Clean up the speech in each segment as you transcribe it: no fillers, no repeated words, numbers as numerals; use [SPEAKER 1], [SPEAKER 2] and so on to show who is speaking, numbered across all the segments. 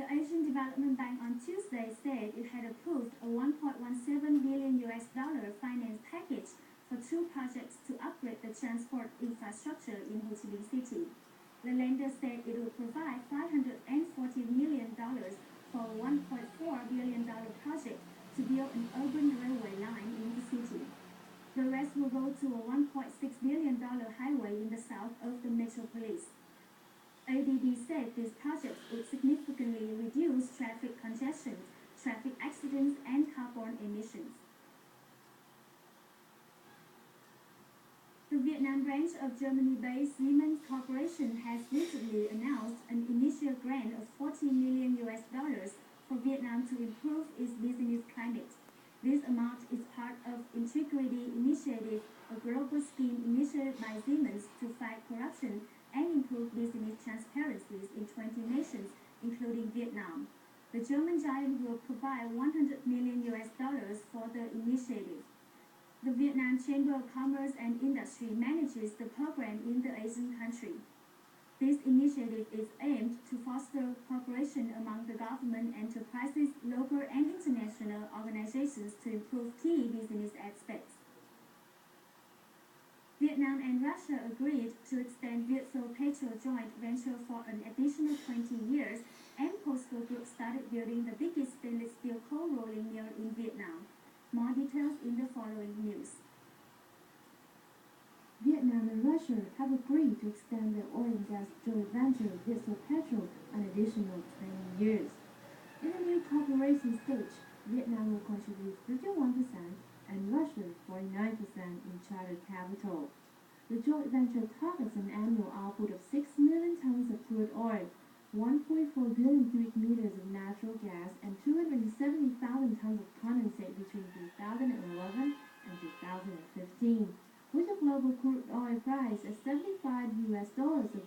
[SPEAKER 1] The Asian Development Bank on Tuesday said it had approved a $1.17 billion finance package for two projects to upgrade the transport infrastructure in Ho Chi Minh City. The lender said it would provide $540 million for a $1.4 billion project to build an urban railway line in the city. The rest will go to a $1.6 billion highway in the south of the metropolis. ADB said these projects would significantly reduce traffic congestion, traffic accidents, and carbon emissions. The Vietnam branch of Germany-based Siemens Corporation has recently announced an initial grant of $40 million for Vietnam to improve its business climate. This amount is part of Integrity Initiative, a global scheme initiated by Siemens to fight corruption and improve business transparencies in 20 nations, including Vietnam. The German giant will provide $100 million for the initiative. The Vietnam Chamber of Commerce and Industry manages the program in the Asian country. This initiative is aimed to foster cooperation among the government, enterprises, local and international organizations to improve key business aspects. Vietnam and Russia agreed to extend VITV joint venture for an additional 20 years, and POSCO Group started building the biggest stainless steel cold rolling mill in Vietnam. More details in the following news.
[SPEAKER 2] Vietnam and Russia have agreed to extend their oil and gas joint venture VITV an additional 20 years. In the new cooperation stage, Vietnam will contribute 51% and Russia 49% in chartered capital. The joint venture targets an annual output of 6 million tons of crude oil, 1.4 billion cubic meters of natural gas, and 270,000 tons of condensate between 2011 and 2015. With the global crude oil price at $75 a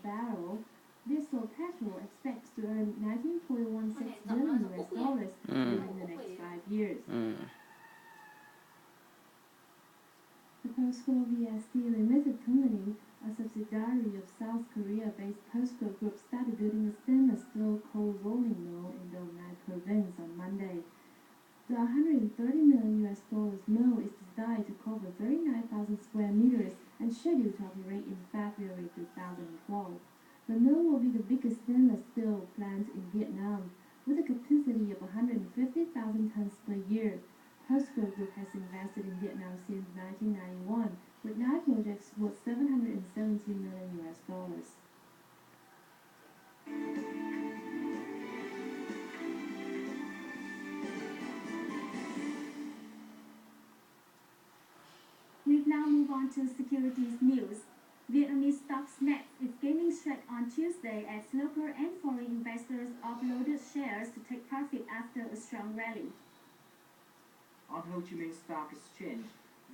[SPEAKER 2] barrel, VITV expects to earn $19.16 billion within the next 5 years. The POSCO VST Limited Company, a subsidiary of South Korea-based POSCO Group, started building a stainless steel cold rolling mill in Dong Nai province on Monday. The $130 million mill is designed to cover 39,000 square meters and scheduled to operate in February 2012. The mill will be the biggest stainless steel plant in Vietnam, with a capacity of 150,000 tons per year. POSCO Group has invested in Vietnam since 1991, with 9 projects worth $770 million.
[SPEAKER 1] We now move on to securities news. Vietnamese stock snapped its gaming strength on Tuesday as local and foreign investors offloaded shares to take profit after a strong rally.
[SPEAKER 3] On Ho Chi Minh Stock Exchange,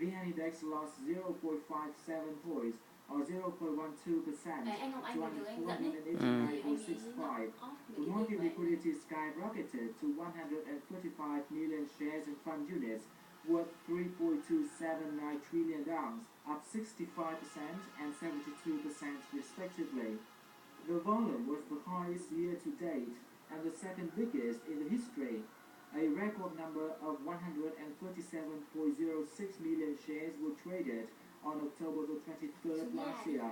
[SPEAKER 3] VN Index lost 0.57 points or 0.12% to 149.65. The market liquidity skyrocketed to 135 million shares in fund units worth $3.279 trillion, up 65% and 72% respectively. The volume was the highest year to date and the second biggest in the history. A record number of 137.06 million shares were traded on October the 23rd last year.